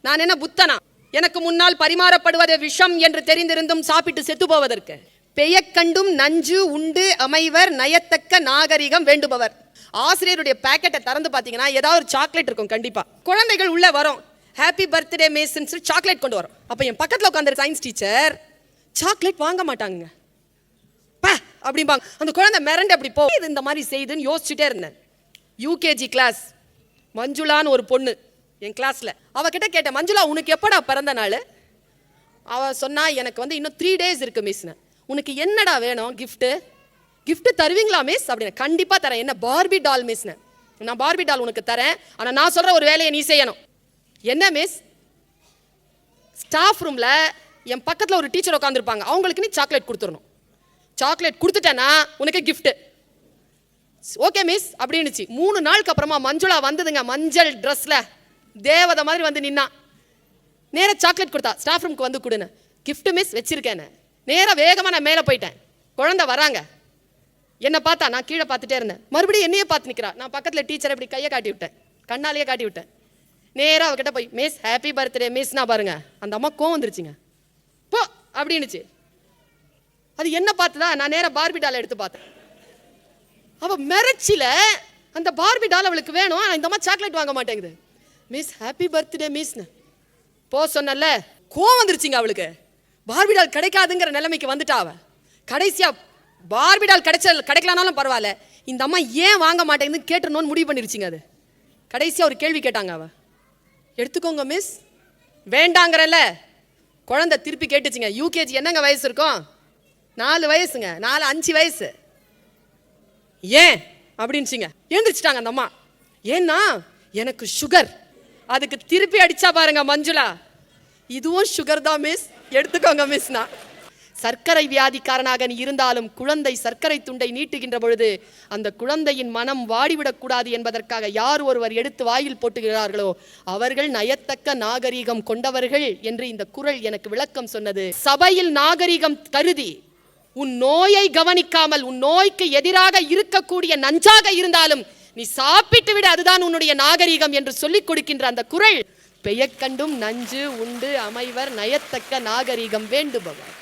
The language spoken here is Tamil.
நான் என்ன புத்தனா? எனக்கு முன்னால் பரிமாறப்படுவது விஷம் என்று தெரிந்திருந்தும் சாப்பிட்டு செத்து போவதற்கு? பெயக்கண்டும் நஞ்சு உண்டு அமைவர் நயத்தக்க நாகரிகம் வேண்டுபவர். ஆசிரியருடைய பேக்கெட்டை திறந்து பார்த்தீங்கன்னா ஏதாவது ஒரு சாக்லேட் இருக்கும். கண்டிப்பா குழந்தைகள் உள்ள வரும், ஹாப்பி பர்த்டே மிஸ்ன்னு சொல்லி சாக்லேட் கொண்டு வரும். அப்போ என் பக்கத்தில் உட்காந்து சயின்ஸ் டீச்சர் சாக்லேட் வாங்க மாட்டாங்க அப்படிம்பாங்க. அந்த குழந்தை மிரண்டு அப்படி போ இந்த மாதிரி செய்துன்னு யோசிச்சுட்டே இருந்தேன். யூகேஜி கிளாஸ் மஞ்சுளான்னு ஒரு பொண்ணு என் கிளாஸ்ல. அவகிட்ட கேட்டேன், மஞ்சுளா உனக்கு எப்படா பிறந்த நாள்? அவ சொன்னா, எனக்கு வந்து இன்னும் 3 days இருக்கு மிஸ்னு. உனக்கு என்னடா வேணும்? கிஃப்ட் தருவீங்களா மிஸ் அப்படின்னு. கண்டிப்பா தரேன். என்ன? பார்பி டால் மிஸ்னு. நான் பார்பி டால் உனக்கு தரேன், ஆனா நான் சொல்ற ஒரு வேலையை நீ செய்யணும். என்ன மிஸ்? ஸ்டாஃப் ரூம்ல என் பக்கத்துல ஒரு டீச்சர் உட்காந்துருப்பாங்க, அவங்களுக்கு நீ சாக்லேட் கொடுத்துடணும். சாக்லேட் கொடுத்துட்டேன்னா உனக்கு கிஃப்ட். Okay miss அப்படின்னுச்சு. 3 நாளுக்கு அப்புறமா மஞ்சுளா வந்ததுங்க, மஞ்சள் ட்ரெஸ்ல தேவதை மாதிரி வந்து நின்னா. நேராக சாக்லேட் கொடுத்தா, ஸ்டாஃப் ரூமுக்கு வந்து கொடுன்னு. கிஃப்ட் மிஸ் வச்சிருக்கேன்னு. நேராக வேகமாக நான் மேலே போயிட்டேன். குழந்தை வராங்க, என்னை பார்த்தா, நான் கீழே பார்த்துட்டே இருந்தேன். மறுபடியும் என்னையே பார்த்து நிற்கிறா. நான் பக்கத்தில் டீச்சரை இப்படி கையை காட்டி விட்டேன், கண்ணாலேயே காட்டி விட்டேன். நேராக அவகிட்ட போய், மிஸ் ஹாப்பி பர்த்டே மிஸ்னா பாருங்க. அந்த அம்மா கோவம் வந்துருச்சுங்க. போ அப்படின்னுச்சு. அது என்ன பார்த்துதா, நான் நேராக பார்பி டாலை எடுத்து பார்த்தேன். அவள் மிரட்சியில் அந்த பார்பி டால் அவளுக்கு வேணும், ஆனால் இந்த அம்மா சாக்லேட் வாங்க மாட்டேங்குது. மிஸ் ஹாப்பி பர்த்டே மிஸ்னு போ சொன்னல. கோவம் வந்துருச்சுங்க அவளுக்கு. பார்பி டால் கிடைக்காதுங்கிற நிலைமைக்கு வந்துட்டா அவ. கடைசியா பார்பி டால் கிடைக்கலனாலும் பரவாயில்ல, இந்த அம்மா ஏன் வாங்க மாட்டேங்குதுன்னு கேட்டுறணும்னு முடிவு பண்ணிருச்சுங்க. அது கடைசியா ஒரு கேள்வி கேட்டாங்க. அவ எடுத்துக்கோங்க மிஸ் வேண்டாங்கிறல்ல. குழந்தை திருப்பி கேட்டுச்சுங்க. யூகேஜி என்னங்க வயசு இருக்கும்? 4 வயசுங்க. 4 5 வயசு. ஏன் அப்படின்னுச்சிங்க. எழுந்திரிச்சிட்டாங்க அந்த அம்மா. ஏன்னா எனக்கு சுகர். அதுக்கு திருப்பி அடிச்சா பாருங்க மஞ்சுளா, இதுவும் சுகர் தான் மிஸ், எடுத்துக்கோங்க மிஸ்னா. சர்க்கரை வியாதிக்காரனாக நீ இருந்தாலும் குழந்தை சர்க்கரை துண்டை நீட்டுகின்ற பொழுது அந்த குழந்தையின் மனம் வாடிவிடக்கூடாது என்பதற்காக யார் ஒருவர் எடுத்து வாயில் போட்டுகிறார்களோ அவர்கள் நயத்தக்க நாகரீகம் கொண்டவர்கள் என்று இந்த குறள் எனக்கு விளக்கம் சொன்னது. சபையில் நாகரீகம் கருதி உன் நோயை கவனிக்காமல், உன் நோய்க்கு எதிராக இருக்கக்கூடிய நஞ்சாக இருந்தாலும் நீ சாப்பிட்டு விட, அதுதான் உன்னுடைய நாகரீகம் என்று சொல்லிக் கொடுக்கின்ற அந்த குறள், பெயக்கண்டும் நஞ்சு உண்டு அமைவர் நயத்தக்க நாகரீகம் வேண்டுபவர்.